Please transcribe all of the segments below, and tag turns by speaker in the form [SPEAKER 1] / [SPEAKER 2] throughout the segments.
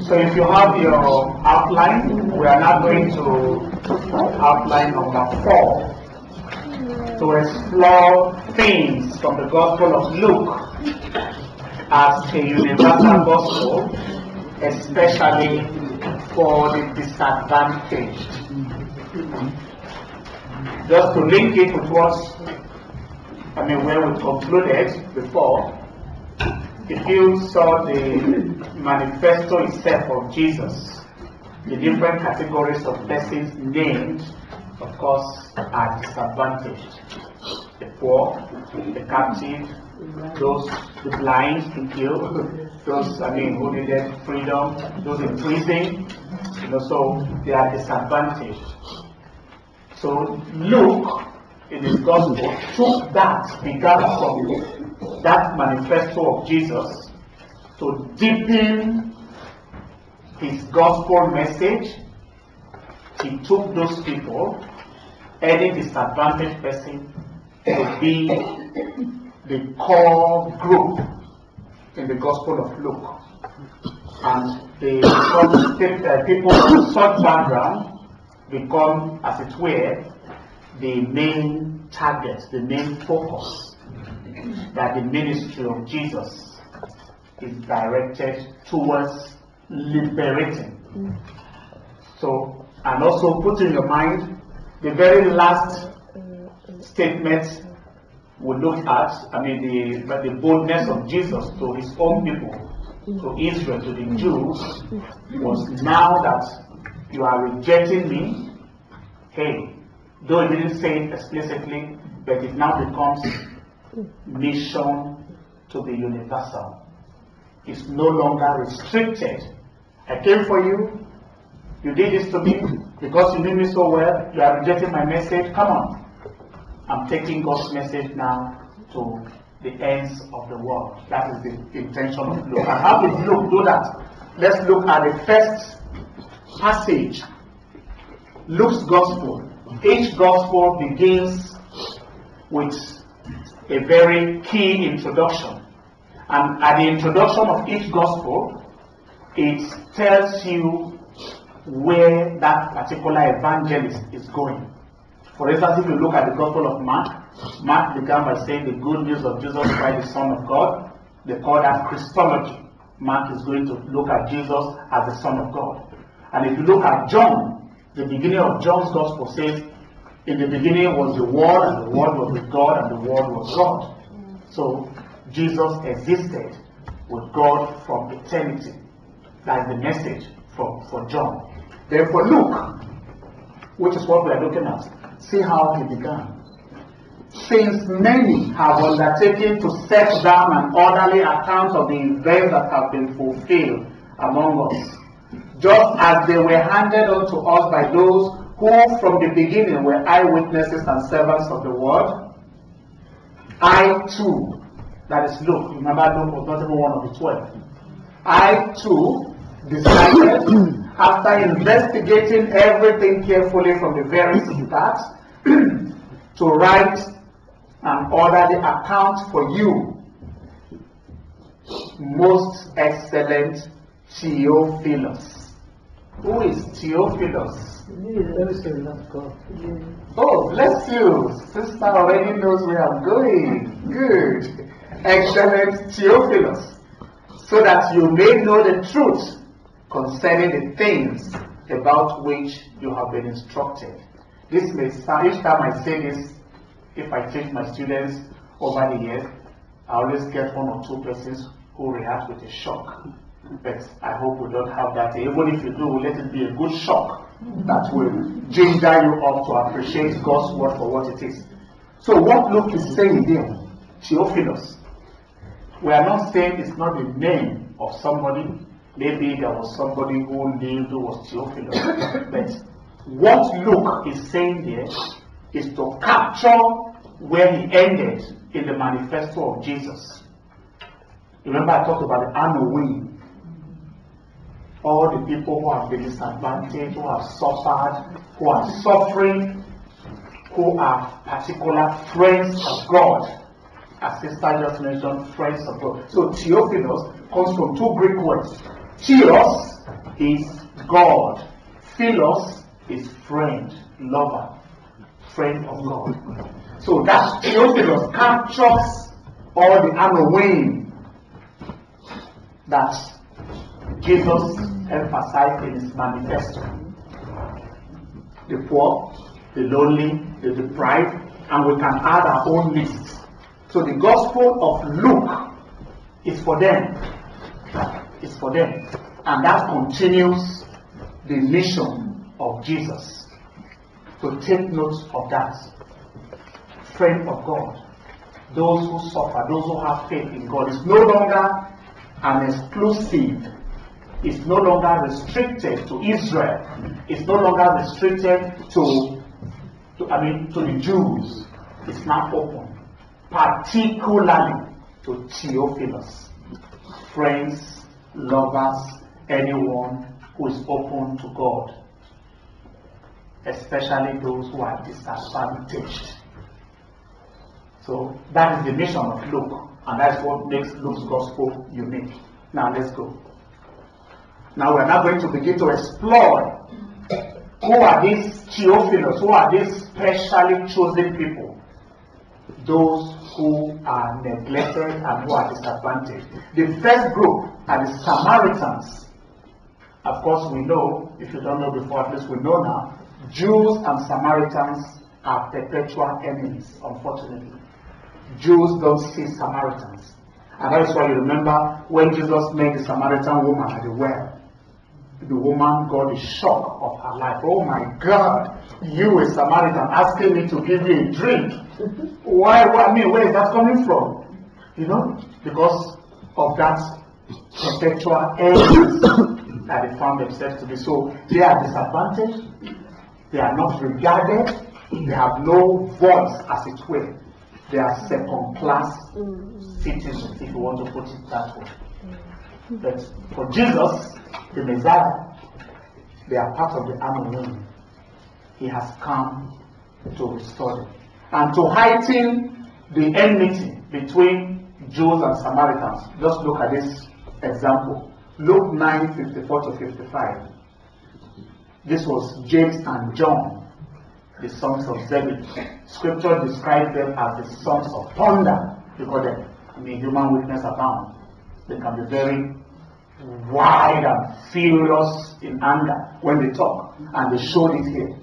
[SPEAKER 1] So if you have your outline, we are now going to outline number 4 to explore themes from the Gospel of Luke as a universal gospel, especially for the disadvantaged. Just to link it with what, where we concluded before, if you saw the manifesto itself of Jesus, the different categories of persons named, of course, are disadvantaged. The poor, the captive, those, the blind, the ill, those, who needed freedom, those in prison, so they are disadvantaged. So Luke, in his gospel, took that, began from that manifesto of Jesus to deepen his gospel message. He took those people, any disadvantaged person, to be the core group in the Gospel of Luke. And the people of such background become, as it were, the main target, the main focus that the ministry of Jesus is directed towards liberating. So, and also put in your mind the very last statement we looked at, the boldness of Jesus to his own people, to Israel, to the Jews, was now that you are rejecting me. Hey, though he didn't say it explicitly, but it now becomes mission to the universal. It's no longer restricted. I came for you, you did this to me, because you knew me so well, you are rejecting my message, come on. I'm taking God's message now to the ends of the world. That is the intention of Luke. And how did Luke do that? Let's look at the first passage. Luke's gospel. Each gospel begins with a very key introduction. And at the introduction of each gospel, it tells you where that particular evangelist is going. For instance, if you look at the Gospel of Mark, Mark began by saying the good news of Jesus Christ, the Son of God. They call that Christology. Mark is going to look at Jesus as the Son of God. And if you look at John, the beginning of John's Gospel says, in the beginning was the Word, and the Word was with God, and the Word was God. So Jesus existed with God from eternity. That's the message for John. Then for Luke, which is what we are looking at, see how he began. Since many have undertaken to set down an orderly account of the events that have been fulfilled among us, just as they were handed on to us by those who from the beginning were eyewitnesses and servants of the word, I too, that is Luke, remember Luke was not even one of the 12, I too decided, after investigating everything carefully from the very start, to write an orderly account for you, most excellent Theophilus. Who is Theophilus? Oh, bless you. Sister already knows where I'm going. Good. Excellent Theophilus. So that you may know the truth concerning the things about which you have been instructed. This may sound, each time I say this, if I teach my students over the years, I always get one or two persons who react with a shock. But I hope we don't have that. Even if you do, let it be a good shock that will ginger you up to appreciate God's word for what it is. So what Luke is saying here, Theophilus, we are not saying it's not the name of somebody. Maybe there was somebody who lived who was Theophilus. But what Luke is saying here is to capture where he ended in the manifesto of Jesus. Remember I talked about the Anowin. All the people who have been disadvantaged, who have suffered, who are suffering, who are particular friends of God. as sister just mentioned, friends of God. So Theophilos comes from two Greek words. Theos is God. Philos is friend, lover, friend of God. So that Theophilos captures all the unaware that Jesus emphasized in his manifesto. The poor, the lonely, the deprived, and we can add our own list. So the Gospel of Luke is for them. It's for them. And that continues the mission of Jesus. So take note of that. Friend of God. Those who suffer, those who have faith in God. It's no longer an exclusive. It's no longer restricted to Israel. It's no longer restricted to the Jews. It's now open, particularly to Theophilus, friends, lovers, anyone who is open to God, especially those who are disadvantaged. So that is the mission of Luke, and that's what makes Luke's gospel unique. Now let's go. Now we're now going to begin to explore who are these Theophilos, who are these specially chosen people, those who are neglected and who are disadvantaged. The first group are the Samaritans. Of course, we know, if you don't know before, at least we know now, Jews and Samaritans are perpetual enemies, unfortunately. Jews don't see Samaritans. And that is why you remember when Jesus met the Samaritan woman at the well. The woman got a shock of her life. Oh my God, you a Samaritan asking me to give you a drink. Why? I mean, where is that coming from? You know, because of that perpetual enemies that they found themselves to be. So they are disadvantaged. They are not regarded. They have no voice, as it were. They are second-class citizens, if you want to put it that way. But for Jesus, the Messiah, they are part of the unknown. He has come to restore them. And to heighten the enmity between Jews and Samaritans, just look at this example. Luke 9:54 to 55. This was James and John, the sons of Zebedee. Scripture describes them as the sons of thunder, because human weakness abound. They can be very wild and furious in anger when they talk, and they showed it here.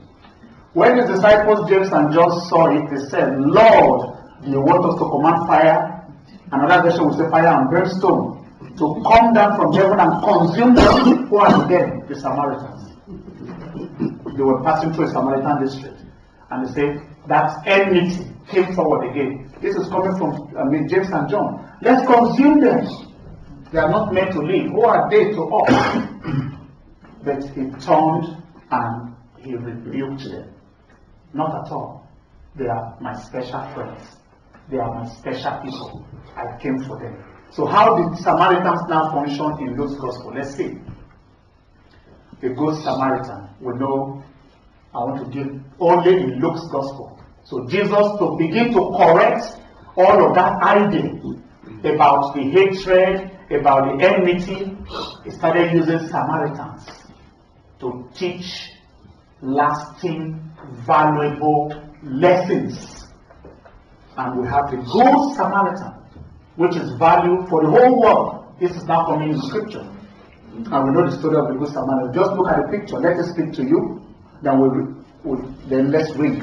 [SPEAKER 1] When the disciples James and John saw it, they said, Lord, do you want us to command fire? Another version will say fire and brimstone to come down from heaven and consume them. Who are them? The Samaritans. They were passing through a Samaritan district, and they said that enmity came forward again. This is coming from James and John. Let's consume them. They are not meant to live. Who are they to us? But he turned and he rebuked them. Not at all. They are my special friends. They are my special people. I came for them. So how did Samaritans now function in Luke's gospel? Let's see. A good Samaritan. We know I want to give only in Luke's gospel. So Jesus, to begin to correct all of that idea about the hatred, about the enmity, he started using Samaritans to teach lasting, valuable lessons. And we have the good Samaritan, which is value for the whole world. This is now coming in scripture. And we know the story of the good Samaritan. Just look at the picture. Let us speak to you. Then let's read.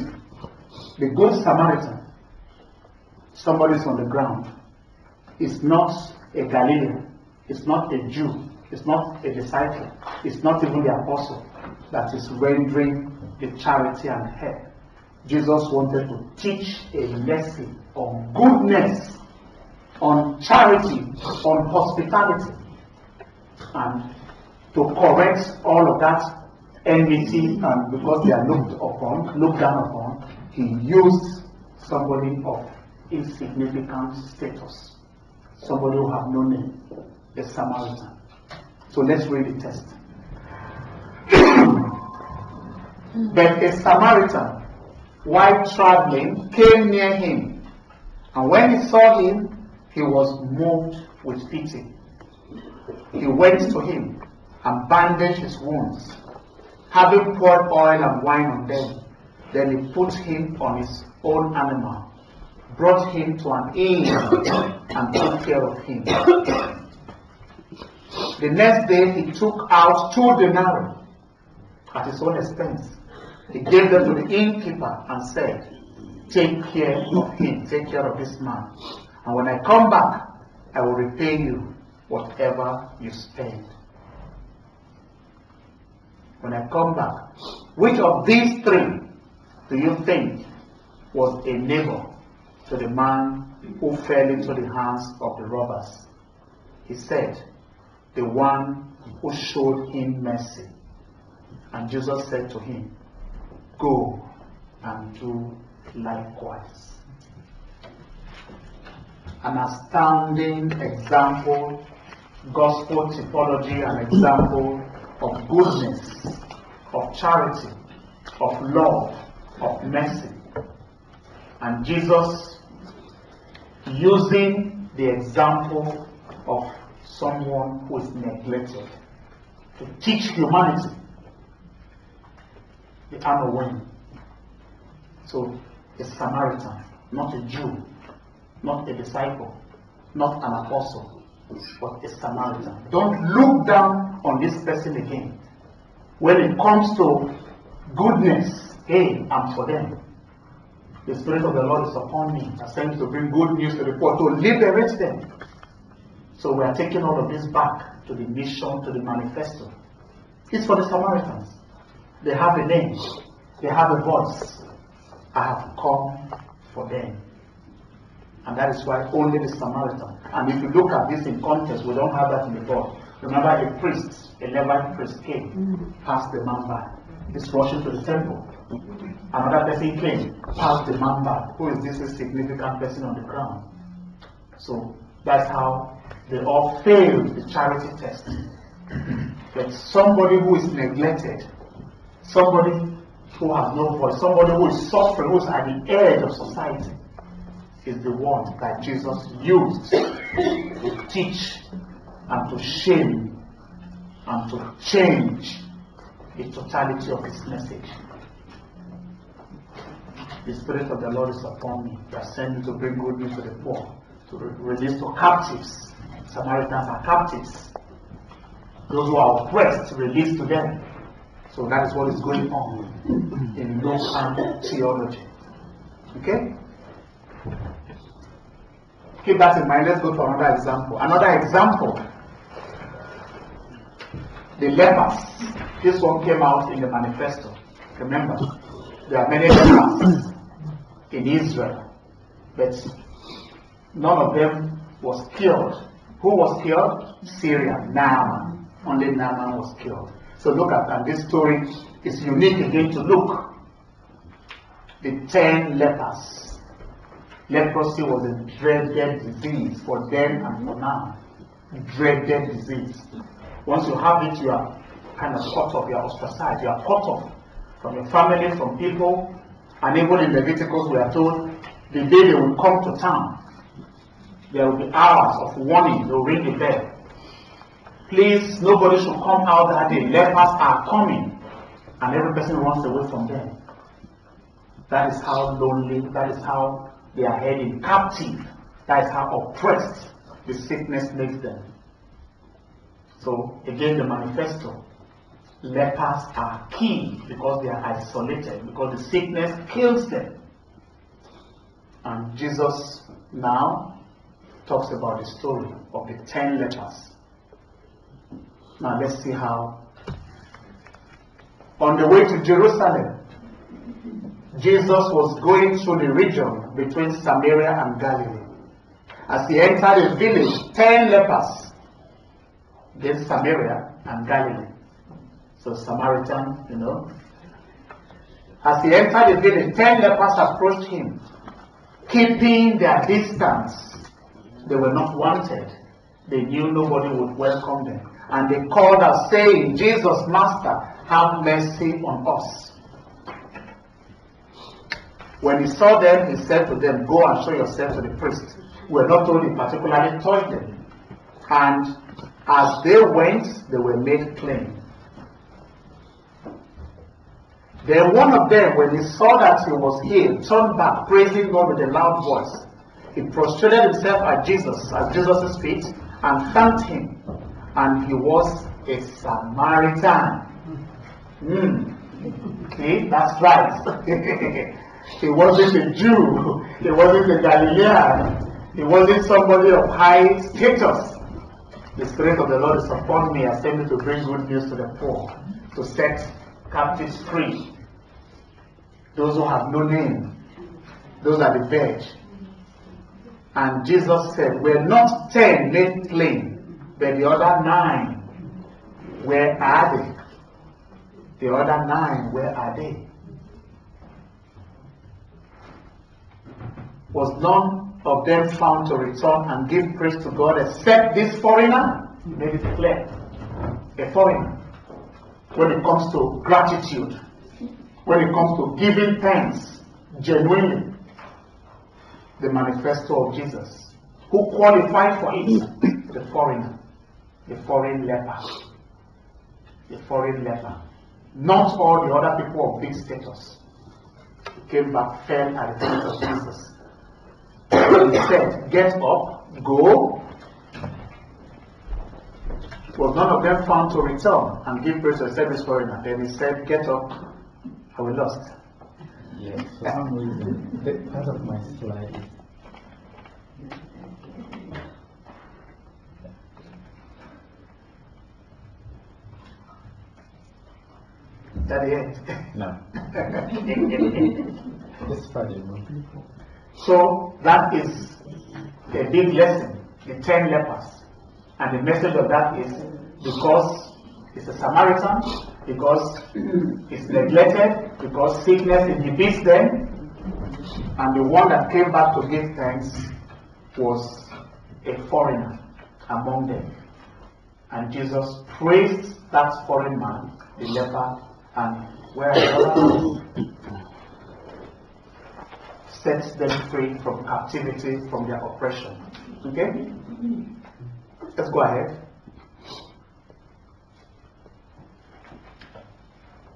[SPEAKER 1] The good Samaritan, somebody is on the ground. It's not a Galilean. It's not a Jew. It's not a disciple. It's not even the apostle that is rendering the charity and help. Jesus wanted to teach a lesson on goodness, on charity, on hospitality, and to correct all of that enmity, and because they are looked down upon, he used somebody of insignificant status, somebody who have no name, a Samaritan. So let's read the text. But a Samaritan, while traveling, came near him And when he saw him, he was moved with pity. He went to him and bandaged his wounds, having poured oil and wine on them. Then he put him on his own animal, brought him to an inn, and took care of him. The next day he took out 2 denarii at his own expense. He gave them to the innkeeper and said, "Take care of him, take care of this man. And when I come back, I will repay you whatever you spend." When I come back, which of these 3 do you think was a neighbor to the man who fell into the hands of the robbers? He said, "The one who showed him mercy." And Jesus said to him, "Go and do likewise." An astounding example, gospel typology, an example of goodness, of charity, of love, of mercy. And Jesus using the example of someone who is neglected to teach humanity the art of winning. So a Samaritan, not a Jew, not a disciple, not an apostle, but a Samaritan. Don't look down on this person again. When it comes to goodness, hey, I'm for them. The Spirit of the Lord is upon me. I sent you to bring good news to the poor, to liberate them. So we are taking all of this back to the mission, to the manifesto. It's for the Samaritans. They have a name. They have a voice. I have come for them. And that is why only the Samaritan. And if you look at this in context, we don't have that in the book. Remember a priest, a Levite priest came, passed the man by. He's rushing to the temple. Another person came, passed the man by. Who is this significant person on the ground? So that's how they all failed the charity test. But somebody who is neglected, somebody who has no voice, somebody who is suffering, who is at the edge of society, is the one that Jesus used to teach and to shame and to change the totality of his message. The Spirit of the Lord is upon me. He has sent me to bring good news to the poor, to release to captives. Samaritans are captives. Those who are oppressed, release to them. So that is what is going on in no-harm theology. Okay? Keep that in mind. Let's go to another example. Another example. The lepers. This one came out in the manifesto. Remember, there are many lepers in Israel, but none of them was killed. Who was killed? Syria, Naaman. Only Naaman was killed. So look at that. This story is unique again to Luke. The 10 lepers. Leprosy was a dreaded disease for then and for now. Dreaded disease. Once you have it, you are kind of cut off, you are ostracized, you are cut off from your family, from people. And even in Leviticus, we are told the day they will come to town, there will be hours of warning. They will ring the bell. Please, nobody should come out that day. Lepers are coming. And every person runs away from them. That is how lonely, that is how they are heading captive. That is how oppressed the sickness makes them. So, again, the manifesto. Lepers are key because they are isolated, because the sickness kills them. And Jesus now talks about the story of the 10 lepers. Now let's see how. On the way to Jerusalem, Jesus was going through the region between Samaria and Galilee. As he entered a village, 10 lepers, then Samaria and Galilee. So Samaritan, you know. As he entered the village, 10 lepers approached him, keeping their distance. They were not wanted. They knew nobody would welcome them. And they called out, saying, "Jesus, Master, have mercy on us." When he saw them, he said to them, "Go and show yourself to the priest." We are not told he particularly touched them. And as they went, they were made clean. Then one of them, when he saw that he was healed, turned back, praising God with a loud voice. He prostrated himself at Jesus' feet, and thanked him. And he was a Samaritan. See, that's right. He wasn't a Jew. He wasn't a Galilean. He wasn't somebody of high status. The Spirit of the Lord is upon me. I sent me to bring good news to the poor, to set captives free. Those who have no name, those are the veg. And Jesus said, "We're not 10 made clean, but the other 9, where are they? The other 9, where are they?" Was none of them found to return and give praise to God except this foreigner? He made it clear. A foreigner. When it comes to gratitude, when it comes to giving thanks genuinely, the manifesto of Jesus. Who qualified for it? The foreigner, the foreign leper, the foreign leper. Not all the other people of big status. He came back, fell at the feet of Jesus. He said, "Get up, go." Was none of them found to return and give praise to the service foreigner? Then he said, "Get up, I will lost."
[SPEAKER 2] Yes, for some reason, that part of my slide
[SPEAKER 1] Is that it?
[SPEAKER 2] no. This part is not.
[SPEAKER 1] So that is a big lesson, the 10 lepers. And the message of that is, because it's a Samaritan, because it's neglected, because sickness inhibits them, and the one that came back to give thanks was a foreigner among them. And Jesus praised that foreign man, the leper, and where sets them free from captivity, from their oppression. Okay? Let's go ahead.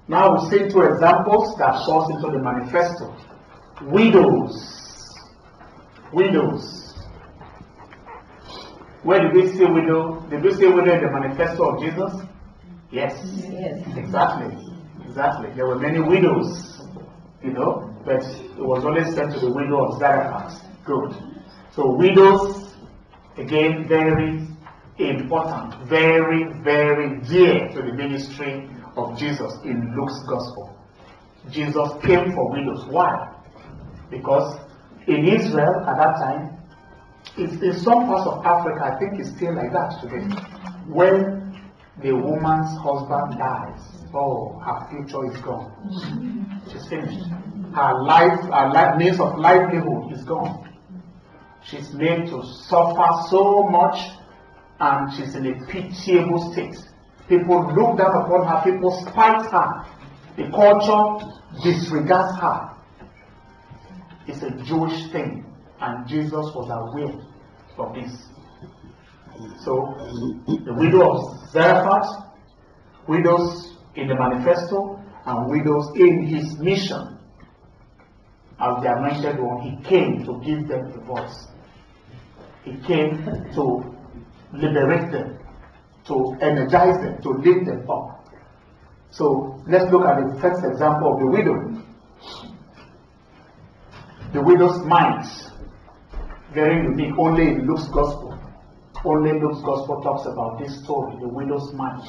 [SPEAKER 1] Now we see 2 examples that falls into the manifesto. Widows. Widows. Where did we see widow? Did we see widow in the manifesto of Jesus? Yes. Exactly. Exactly. There were many widows, but it was only sent to the widow of Zarephath. Good. So widows, again, very important, very, very dear to the ministry of Jesus in Luke's gospel. Jesus came for widows. Why? Because in Israel at that time, in some parts of Africa, I think it's still like that today, when the woman's husband dies, her future is gone. She's finished. Her means of livelihood is gone. She's made to suffer so much, and she's in a pitiable state. People look down upon her, people spite her. The culture disregards her. It's a Jewish thing, and Jesus was aware of this. So, the widow of Zarephath, widows in the manifesto, and widows in his mission. As the anointed one, he came to give them a voice. He came to liberate them, to energize them, to lift them up. So let's look at the first example of the widow. The widow's mite, very unique, only in Luke's gospel. Only Luke's gospel talks about this story, the widow's mite.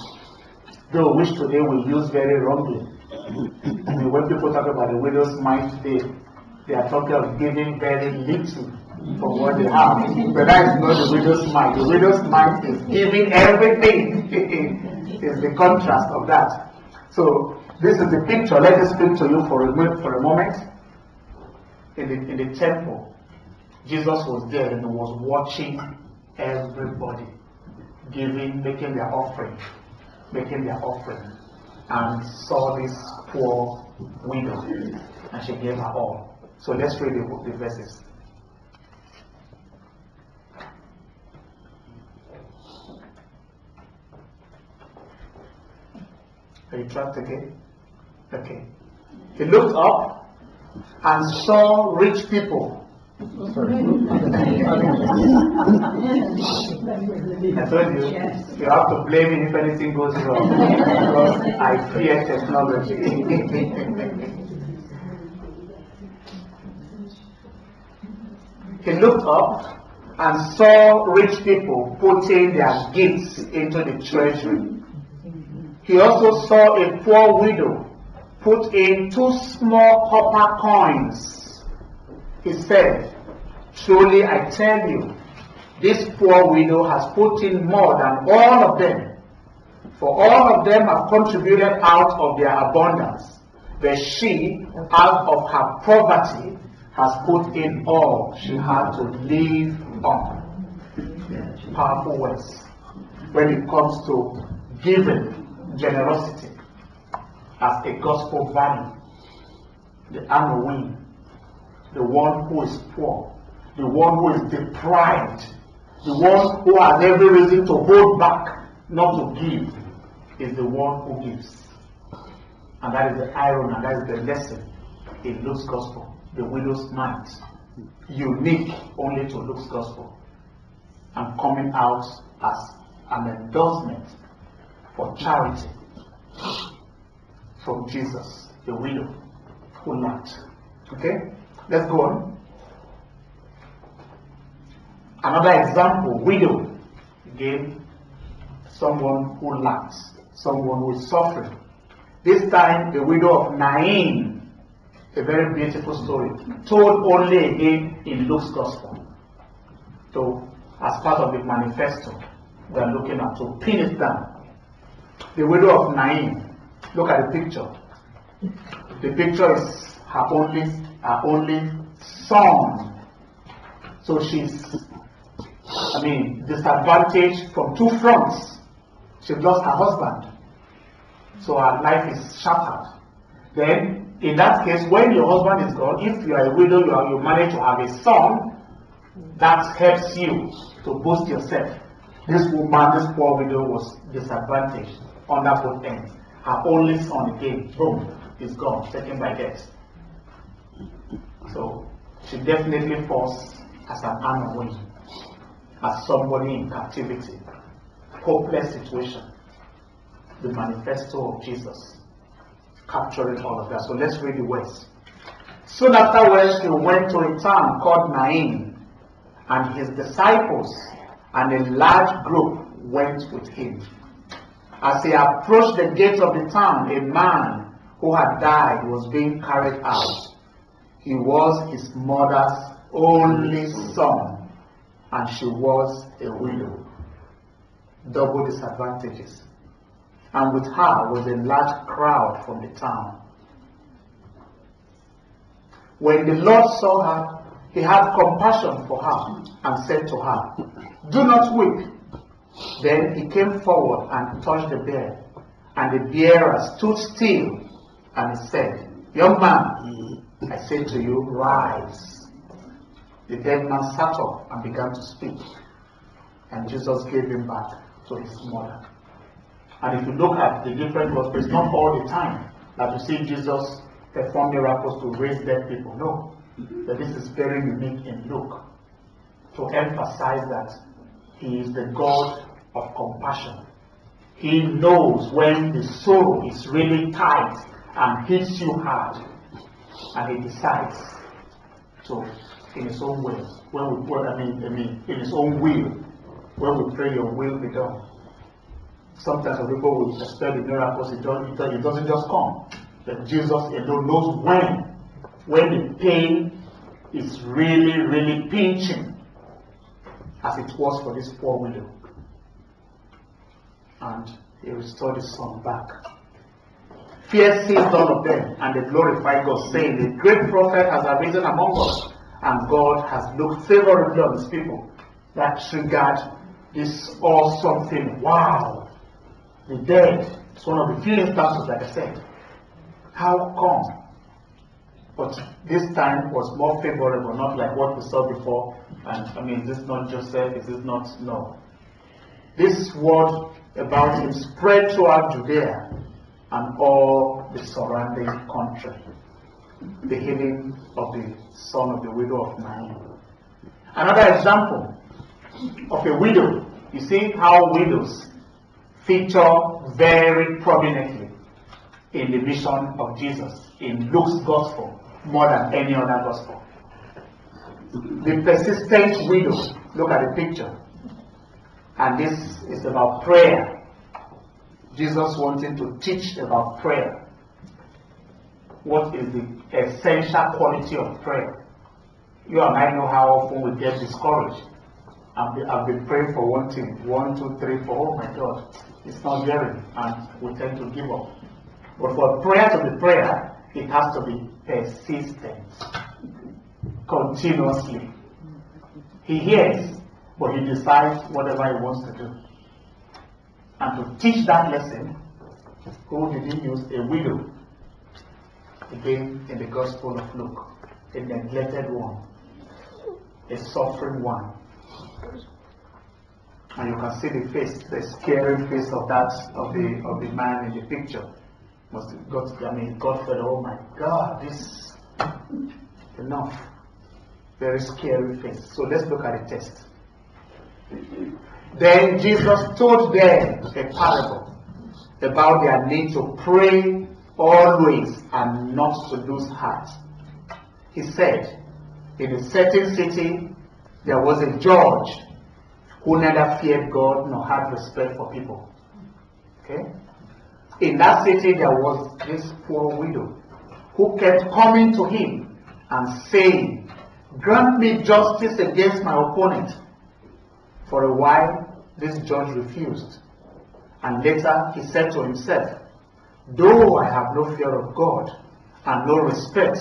[SPEAKER 1] Though which today we use very wrongly. I mean, when people talk about the widow's mite, they are talking of giving very little from what they have. But that is not the widow's mite. The widow's mite is giving everything. Is the contrast of that. So this is the picture. Let me speak to you for a moment. In the temple, Jesus was there and he was watching everybody making their offering, and saw this poor widow, and she gave her all. So let's read the verses. Are you trapped again? Okay. He looked up and saw rich people.
[SPEAKER 2] Sorry.
[SPEAKER 1] I told you, you have to blame me if anything goes wrong. Because I fear technology. He looked up and saw rich people putting their gifts into the treasury. He also saw a poor widow put in 2 small copper coins. He said, "Truly I tell you, this poor widow has put in more than all of them. For all of them have contributed out of their abundance, but she, out of her poverty, has put in all she had to live on." Powerful words when it comes to giving, generosity as a gospel value. The unwilling, the one who is poor, the one who is deprived, the one who has every reason to hold back, not to give, is the one who gives. And that is the irony, and that is the lesson in Luke's gospel, the widow's mite, unique only to Luke's gospel, and coming out as an endorsement for charity from Jesus, the widow who lacked. Okay, let's go on. Another example, widow. Again, someone who lacks, someone who is suffering. This time, the widow of Nain, a very beautiful story, told only again in Luke's gospel. So, as part of the manifesto, we are looking at to pin it down. The widow of Nain. Look at the picture. The picture is her only son. So she's, disadvantaged from 2 fronts. She lost her husband. So her life is shattered. Then, in that case, when your husband is gone, if you are a widow, you manage to have a son, that helps you to boost yourself. This woman, this poor widow, was disadvantaged under both ends. Her only son again, boom, is gone, taken by death. So she definitely falls as an unwilling, as somebody in captivity, hopeless situation. The manifesto of Jesus, capturing all of that. So let's read the words. Soon afterwards, he went to a town called Nain, and his disciples and a large group went with him. As he approached the gate of the town, a man who had died was being carried out. He was his mother's only son, and she was a widow. Double disadvantages. And with her was a large crowd from the town. When the Lord saw her, he had compassion for her and said to her, "Do not weep." Then he came forward and touched the bed, and the bearer stood still, and he said, "Young man, I say to you, rise." The dead man sat up and began to speak, and Jesus gave him back to his mother. And if you look at the different gospels, not all the time that you see Jesus perform miracles to raise dead people. No. But this is very unique in Luke, to emphasize that he is the God of compassion. He knows when the sorrow is really tight and hits you hard, and he decides to, in his own way, in his own will, when we pray, your will be done. Sometimes people will expect the miracles, it doesn't just come. But Jesus alone knows when the pain is really, really pinching, as it was for this poor widow. And he restored his son back. Fear seized all of them, and they glorified God, saying, "The great prophet has arisen among us, and God has looked favorably on his people." That triggered this awesome thing. Wow! The dead. It's one of the few instances, like I said. How come? But this time was more favorable, not like what we saw before. And I mean, is this not Joseph? Is this not? No. This word about him spread throughout Judea and all the surrounding country. The healing of the son of the widow of Nain. Another example of a widow. You see how widows feature very prominently in the mission of Jesus in Luke's gospel more than any other gospel. The persistent widow. Look at the picture. And this is about prayer. Jesus wanted to teach about prayer. What is the essential quality of prayer? You and I know how often we get discouraged. I've been praying for one thing, 1, 2, 3, 4. Oh my God, it's not hearing, and we tend to give up. But for prayer to be prayer, it has to be persistent, continuously. He hears, but he decides whatever he wants to do. And to teach that lesson, who did he use? A widow. Again, in the Gospel of Luke, a neglected one, a suffering one. And you can see the face, the scary face of the man in the picture. God said, oh my God, this enough. Very scary face. So let's look at the text. Then Jesus told them a parable about their need to pray always and not to lose heart. He said, in a certain city there was a judge who neither feared God nor had respect for people. Okay? In that city there was this poor widow who kept coming to him and saying, grant me justice against my opponent. For a while this judge refused. And later he said to himself, though I have no fear of God and no respect,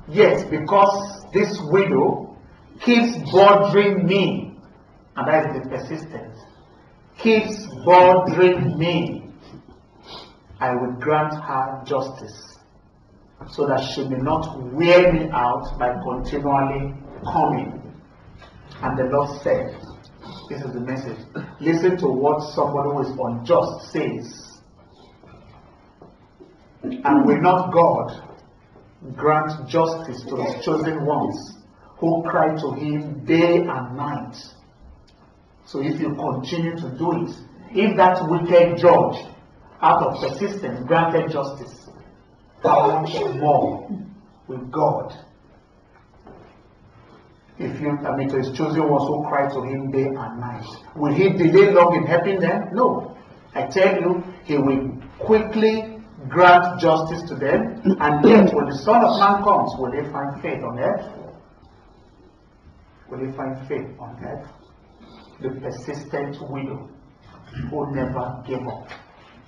[SPEAKER 1] yet because this widow keeps bothering me, and that is the persistence, keeps bothering me, I will grant her justice, so that she may not wear me out by continually coming. And the Lord said, this is the message, listen to what somebody who is unjust says. And will not God grant justice to his chosen ones who cry to him day and night? So if you continue to do it, if that wicked judge out of persistence granted justice, how much more will God? If you, to his chosen ones who cry to him day and night, will he delay long in helping them? No. I tell you, he will quickly grant justice to them, and yet when the Son of Man comes, will they find faith on earth? Will they find faith on earth? The persistent widow who never gave up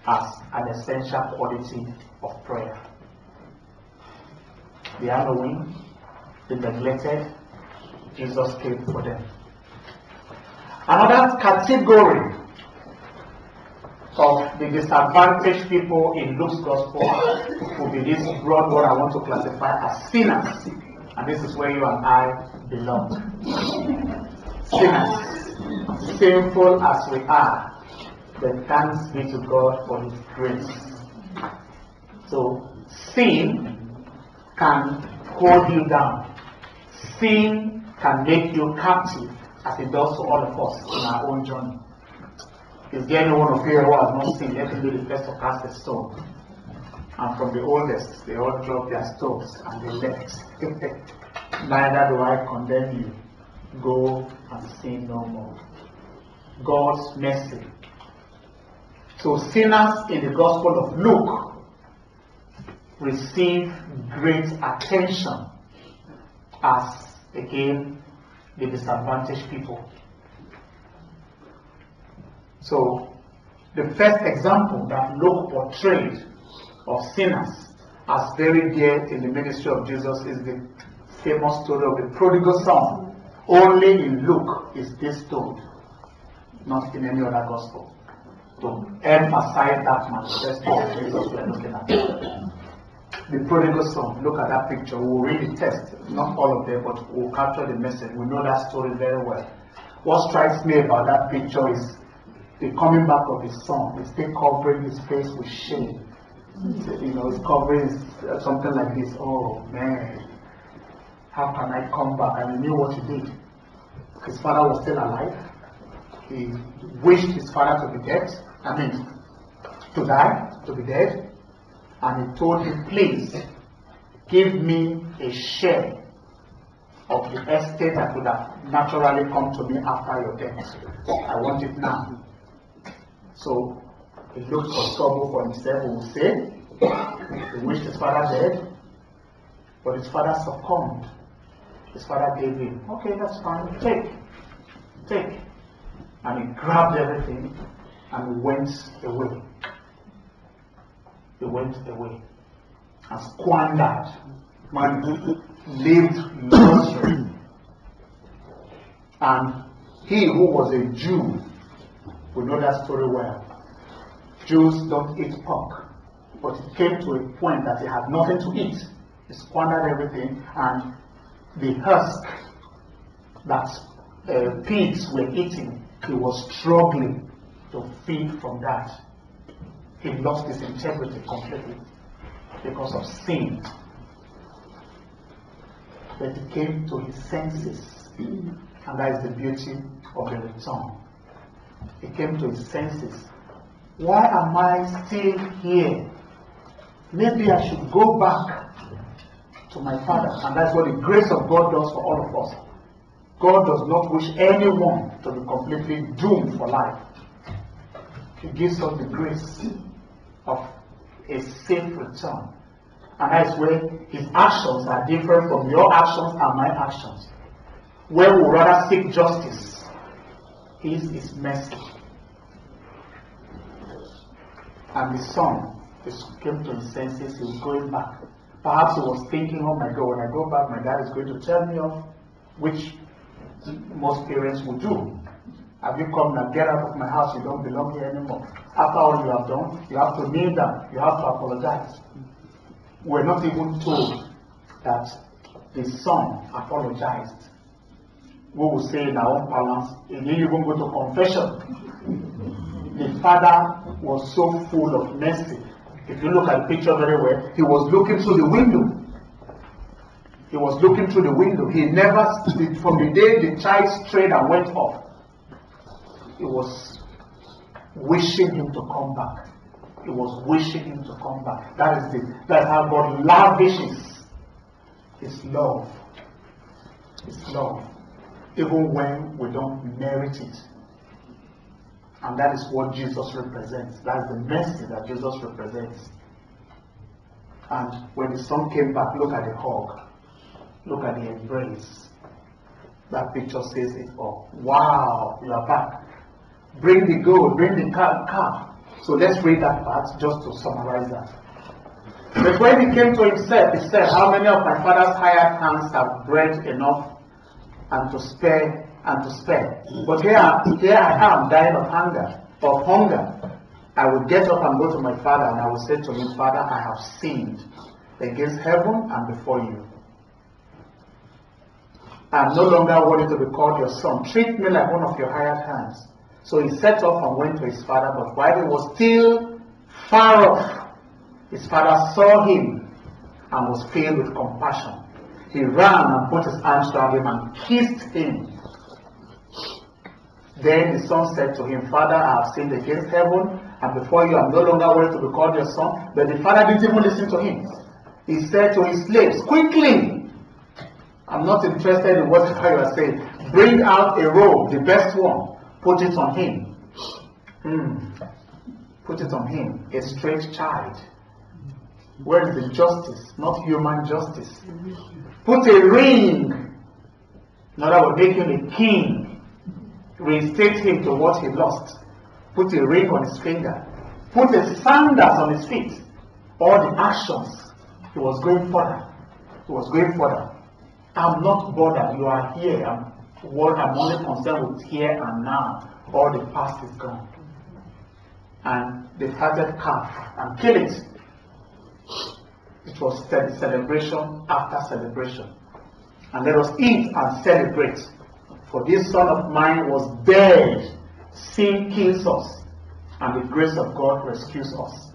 [SPEAKER 1] as an essential quality of prayer. The Halloween, the neglected, Jesus came for them. Another category of the disadvantaged people in Luke's gospel will be this broad what I want to classify as sinners. And this is where you and I belong. Sinners. Sinful as we are, but thanks be to God for his grace. So sin can hold you down. Sin can make you captive, as it does to all of us in our own journey. Is there anyone of you who has not sinned? Let him be the first to cast a stone. And from the oldest, they all dropped their stones and they left. Neither do I condemn you. Go and sin no more. God's mercy. So sinners in the Gospel of Luke receive great attention as, again, the disadvantaged people. So, the first example that Luke portrayed of sinners as very dear in the ministry of Jesus is the famous story of the prodigal son. Only in Luke is this told, not in any other gospel. to emphasize that manifesto of Jesus we're looking at. The prodigal son, look at that picture. We'll read the text, not all of them, but we'll capture the message. We know that story very well. What strikes me about that picture is the coming back of his son. He's still covering his face with shame. You know, he's covering something like this. Oh man, how can I come back? And he knew what he did. His father was still alive. He wished his father to be dead. To die, to be dead. And he told him, please, give me a share of the estate that would have naturally come to me after your death. I want it now. So he looked for trouble for himself, we will say. He wished his father dead, but his father succumbed. His father gave him, okay, that's fine, take. And he grabbed everything and he went away. He went away and squandered. Man lived luxury. And he who was a Jew, we know that story well. Jews don't eat pork. But it came to a point that he had nothing to eat. He squandered everything, and the husk that pigs were eating, he was struggling to feed from that. He lost his integrity completely because of sin. But he came to his senses, and that is the beauty of the return. He came to his senses. Why am I still here? Maybe I should go back to my father. And that's what the grace of God does for all of us. God does not wish anyone to be completely doomed for life. He gives us the grace of a safe return. And that's where his actions are different from your actions and my actions. Where we rather seek justice, his is mercy. And the son came to his senses, he was going back. Perhaps he was thinking, oh my God, when I go back, my dad is going to tell me off, which most parents would do. Have you come now? Get out of my house, you don't belong here anymore. After all you have done, you have to kneel down, you have to apologize. We're not even told that the son apologized. We will say in our own parlance, he didn't even go to confession. The father was so full of mercy. If you look at the picture very well, he was looking through the window. He was looking through the window. He never, from the day the child strayed and went off, he was wishing him to come back. He was wishing him to come back. That's how God lavishes his love. His love. Even when we don't merit it. And that is what Jesus represents. That's the mercy that Jesus represents. And when the son came back, look at the hug. Look at the embrace. That picture says it all. Wow, you are back. Bring the gold, bring the calf. So let's read that part just to summarize that. But when he came to himself, he said, how many of my father's hired hands have bread enough and to spare? But here I am dying of hunger. I will get up and go to my father, and I will say to him, Father, I have sinned against heaven and before you. I am no longer worthy to be called your son. Treat me like one of your hired hands. So he set off and went to his father, but while he was still far off, his father saw him and was filled with compassion. He ran and put his arms around him and kissed him. Then the son said to him, Father, I have sinned against heaven, and before you I am no longer worthy to be called your son. But the father didn't even listen to him. He said to his slaves, quickly, I'm not interested in what you are saying. Bring out a robe, the best one. Put it on him. Put it on him. A straight child. Where is the justice? Not human justice. Put a ring. Now that will make him a king. Reinstate him to what he lost. Put a ring on his finger. Put a sandals on his feet. All the actions. He was going further. He was going further. I'm not bothered. You are here. I'm only concerned with here and now. All the past is gone. and they fatted calf and killed it. It was celebration after celebration. And let us eat and celebrate. For this son of mine was dead, sin kills us, and the grace of God rescues us.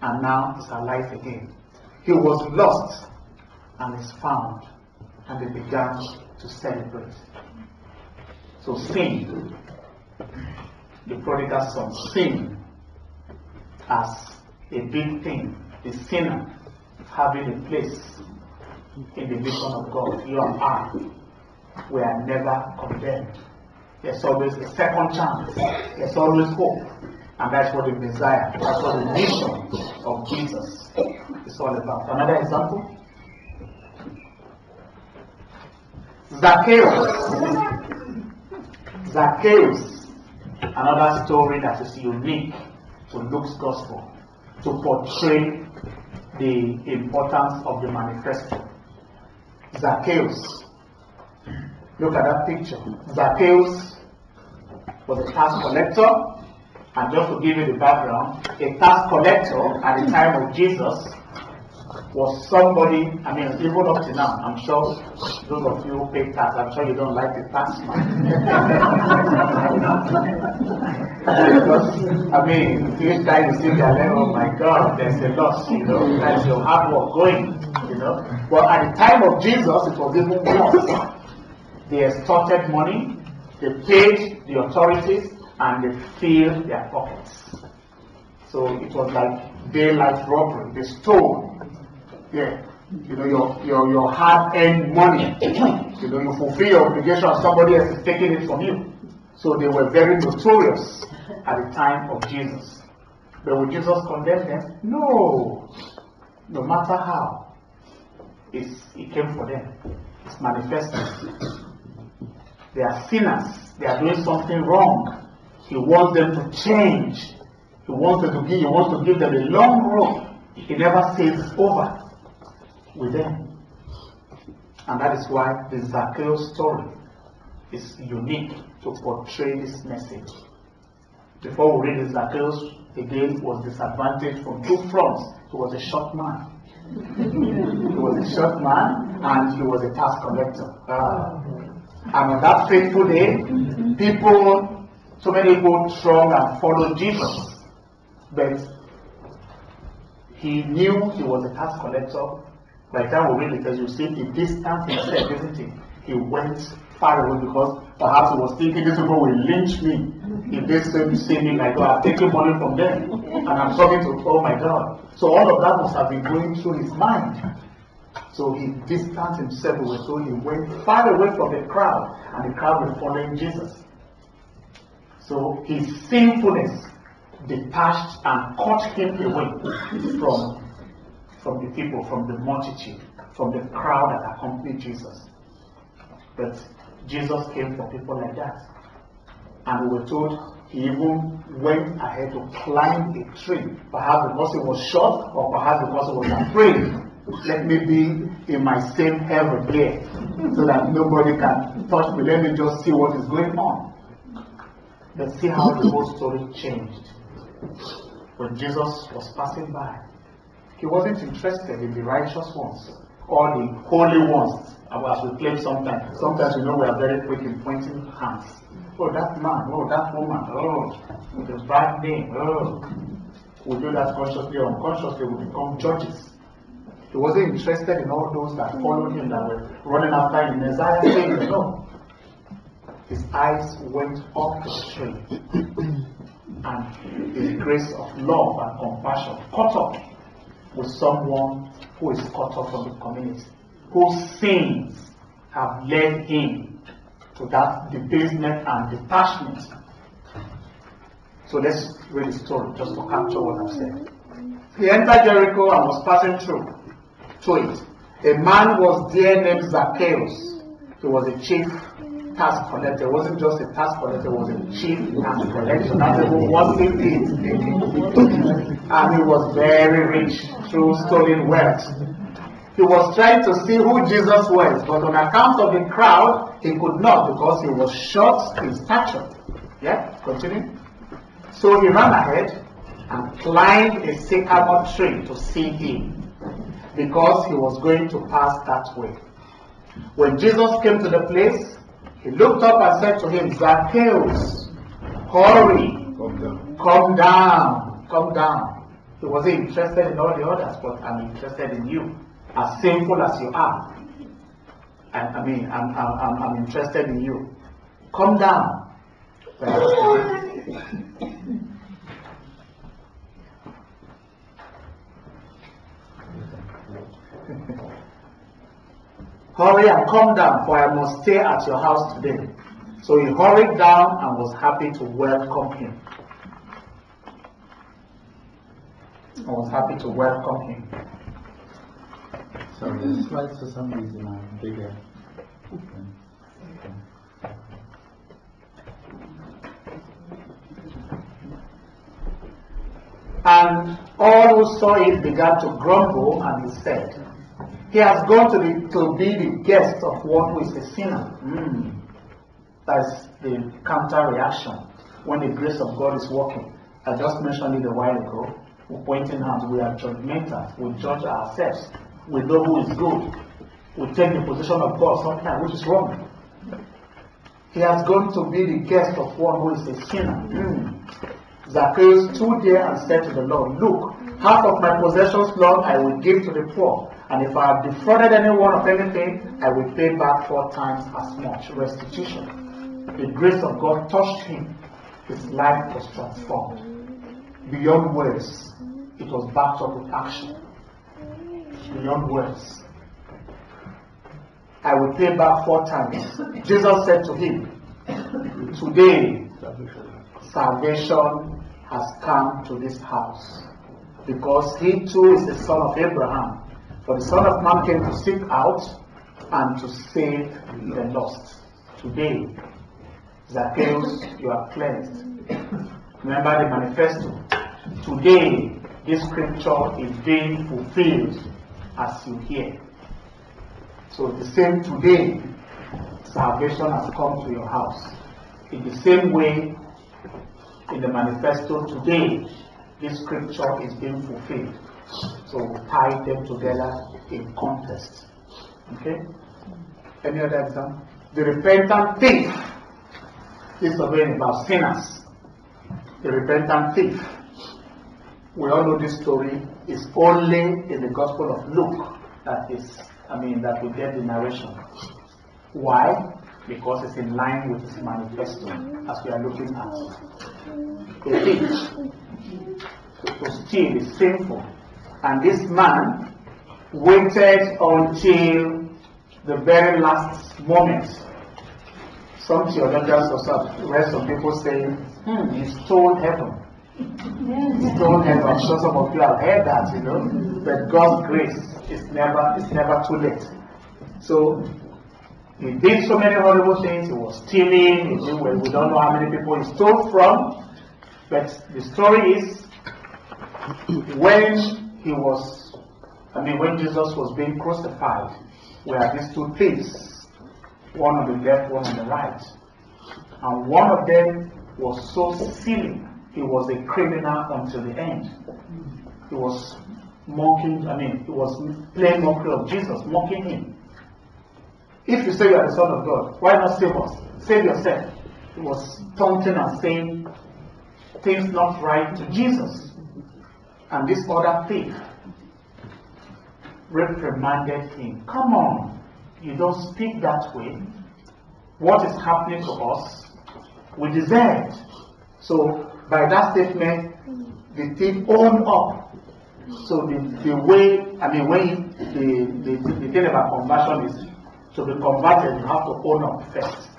[SPEAKER 1] And now is alive again. He was lost and is found, and they began to celebrate. So sin, the prodigal son, sin as a big thing, the sinner having a place in the vision of God. You and I, we are never condemned. There's always a second chance. There's always hope. And that's what the Messiah, that's what the mission of Jesus is all about. Another example? Zacchaeus, another story that is unique to Luke's gospel to portray the importance of the manifesto. Zacchaeus, look at that picture. Zacchaeus was a tax collector, and just to give you the background, a tax collector at the time of Jesus was somebody, I mean, even up to now, I'm sure those of you who pay tax, I'm sure you don't like the tax man. Because, I mean, each time you see the level, oh my God, there's a loss, that's your hard work going, But at the time of Jesus, it was even worse. They extorted money, they paid the authorities, and they filled their pockets. So it was like daylight robbery. They stole. Yeah, your hard-earned money. You fulfill your obligation and somebody else is taking it from you. So they were very notorious at the time of Jesus. But would Jesus condemn them? No. No matter how, it came for them. It's manifested. They are sinners. They are doing something wrong. He wants them to change. He wants to give them a long rope. He never says it's over with them. And that is why the Zacchaeus story is unique to portray this message. Before we read the Zacchaeus, again, was disadvantaged from two fronts. He was a short man. He was a short man, and he was a tax collector. And on that fateful day, so many people thronged and followed Jesus. But he knew he was a tax collector. By the time we read it, as you see, he distanced himself, isn't he? He went far away because perhaps he was thinking, these people will lynch me if they see me like, I'm taking money from them and I'm coming to, oh my God. So all of that must have been going through his mind. So he distanced himself away, so he went far away from the crowd, and the crowd was following Jesus. So his sinfulness detached and cut him away from the people, from the multitude, from the crowd that accompanied Jesus. But Jesus came for people like that. And we were told he even went ahead to climb a tree, perhaps because he was short, or perhaps because he was afraid. Let me be in my same heaven here, so that nobody can touch me. Let me just see what is going on. Let's see how the whole story changed. When Jesus was passing by, he wasn't interested in the righteous ones or the holy ones, as we claim sometimes. Sometimes, we are very quick in pointing hands. Oh, that man, oh, that woman, oh, with a bad name, oh. We do that consciously or unconsciously, we become judges. He wasn't interested in all those that followed him, that were running after him. Messiah came, no. His eyes went up the tree, and his grace of love and compassion caught up with someone who is cut off from the community, whose sins have led him to that debasement and detachment. So let's read the story just to capture what I've said. He entered Jericho and was passing through it. A man was there named Zacchaeus. He was a chief tax collector. It wasn't just a tax collector, it was a chief tax collector. That's even what he did. And he was very rich through stolen wealth. He was trying to see who Jesus was, but on account of the crowd, he could not because he was short in stature. Yeah, continue. So he ran ahead and climbed a sycamore tree to see him, because he was going to pass that way. When Jesus came to the place, he looked up and said to him, Zacchaeus, hurry, come down, come down. He wasn't interested in all the others, but I'm interested in you. As sinful as you are, I'm interested in you. Come down. Hurry and come down, for I must stay at your house today. So he hurried down and was happy to welcome him. I was happy to welcome him.
[SPEAKER 2] So the slides for some reason are bigger.
[SPEAKER 1] And all who saw it began to grumble, and he said, he has gone to be the guest of one who is a sinner. That's the counter reaction when the grace of God is working. I just mentioned it a while ago. We're pointing out we are judgmental. We judge ourselves. We know who is good. We take the position of God sometimes, which is wrong. He has gone to be the guest of one who is a sinner. Zacchaeus stood there and said to the Lord, look, half of my possessions, Lord, I will give to the poor. And if I have defrauded anyone of anything, I will pay back 4 times as much. Restitution. The grace of God touched him. His life was transformed. Beyond words, it was backed up with action. Beyond words. I will pay back 4 times. Jesus said to him, today, salvation has come to this house, because he too is the son of Abraham. For the Son of Man came to seek out and to save the lost. Today, Zacchaeus, you are cleansed. Remember the manifesto. Today, this scripture is being fulfilled as you hear. So the same today, salvation has come to your house. In the same way, in the manifesto today, this scripture is being fulfilled. So we tie them together in context. Okay? Any other example? The repentant thief. This is again about sinners. The repentant thief. We all know this story is only in the Gospel of Luke that we get the narration. Why? Because it's in line with his manifesto, as we are looking at. A thief. To steal is sinful. And this man waited until the very last moment. Some theologians also read some people saying, he stole heaven. He stole heaven. I'm sure some of you have heard that, But God's grace is never too late. So he did so many horrible things. He was stealing. We don't know how many people he stole from. But the story is, when Jesus was being crucified, we had these 2 thieves, one on the left, one on the right. And one of them was so silly, he was a criminal until the end. He was he was playing mockery of Jesus, mocking him. If you say you are the Son of God, why not save us? Save yourself. He was taunting and saying things not right to Jesus. And this other thief reprimanded him. Come on, you don't speak that way. What is happening to us, we deserve. So by that statement, the thief owned up. So the way, when the thing about conversion is, to be converted, you have to own up first.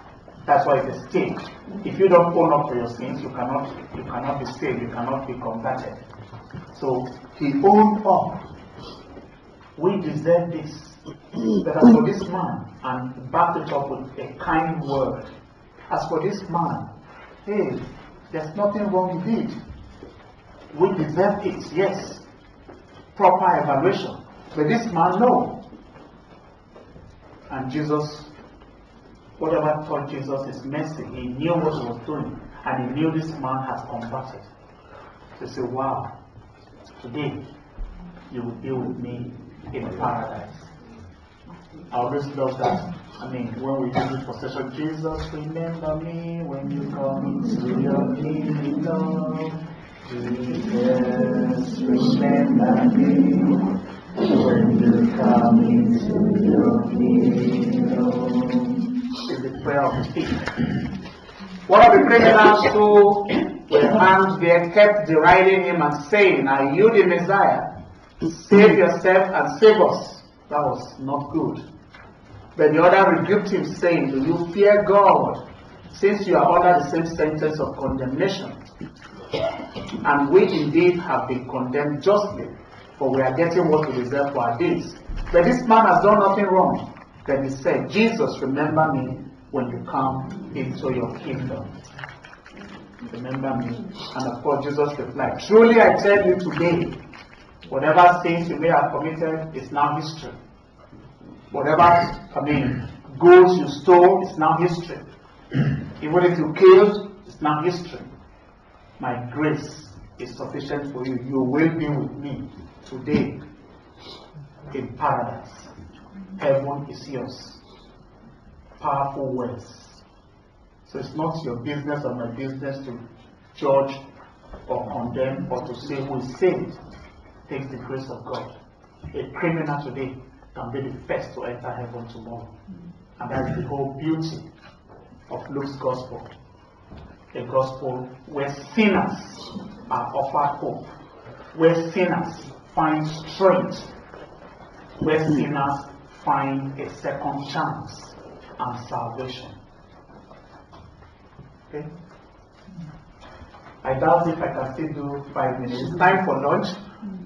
[SPEAKER 1] That's why it's a stage. If you don't own up to your sins, you cannot be saved, you cannot be converted. So he owned up. We deserve this. But as for this man, and backed it up with a kind word. As for this man, hey, there's nothing wrong with it. We deserve it, yes. Proper evaluation. But this man, no. And Jesus, whatever taught Jesus is mercy. He knew what he was doing. And he knew this man has converted. He said, wow, today you will be with me in paradise. I always love that. I mean, when we use it for session, Jesus, remember me when you come into your kingdom. Jesus, remember me when you come into your kingdom. It's the prayer of the thief. One of the criminals who were hanged there kept deriding him and saying, are you the Messiah? Save yourself and save us. That was not good. But the other rebuked him, saying, do you fear God, since you are under the same sentence of condemnation? And we indeed have been condemned justly, for we are getting what we deserve for our deeds. But this man has done nothing wrong. Then he said, Jesus, remember me when you come into your kingdom. Remember me. And of course Jesus replied, truly I tell you today, whatever sins you may have committed is now history. Whatever, goods you stole is now history. Even if you killed, it's now history. My grace is sufficient for you. You will be with me today in paradise. Heaven is yours. Powerful words. So it's not your business or my business to judge or condemn or to say who is saved. It takes the grace of God. A criminal today can be the first to enter heaven tomorrow. And that is the whole beauty of Luke's gospel. A gospel where sinners are offered hope, where sinners find strength, where sinners find a second chance and salvation. Okay? I doubt if I can still do 5 minutes. It's time for lunch.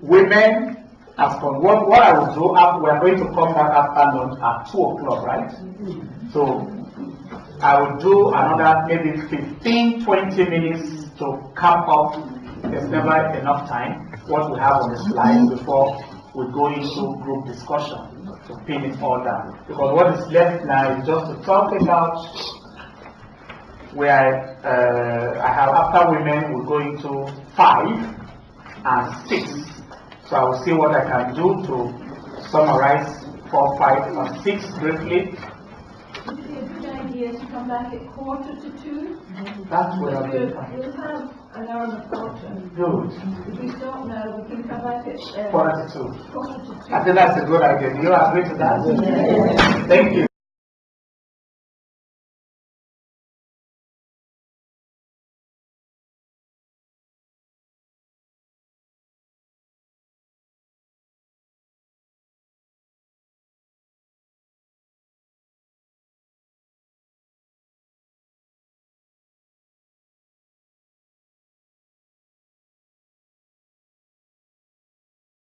[SPEAKER 1] Women, as for what I will do, we are going to come back after lunch at 2 o'clock, right? So I will do another maybe 15-20 minutes to cap up. There's never enough time. What we have on the slide before we go into group discussion to pin it all down. Because what is left now is just to talk about where I have after women we go into 5 and 6. So I will see what I can do to summarize 4, 5, and 6 briefly.
[SPEAKER 3] Would it be a good idea to come back at 1:45?
[SPEAKER 1] That's where I'll be fine.
[SPEAKER 3] We'll have an hour and a quarter.
[SPEAKER 1] Good.
[SPEAKER 3] If we don't know, we can come back at
[SPEAKER 1] 4:42.
[SPEAKER 3] 1:45.
[SPEAKER 1] I think that's a good idea. Do you agree to that?
[SPEAKER 3] Yes.
[SPEAKER 1] Thank you.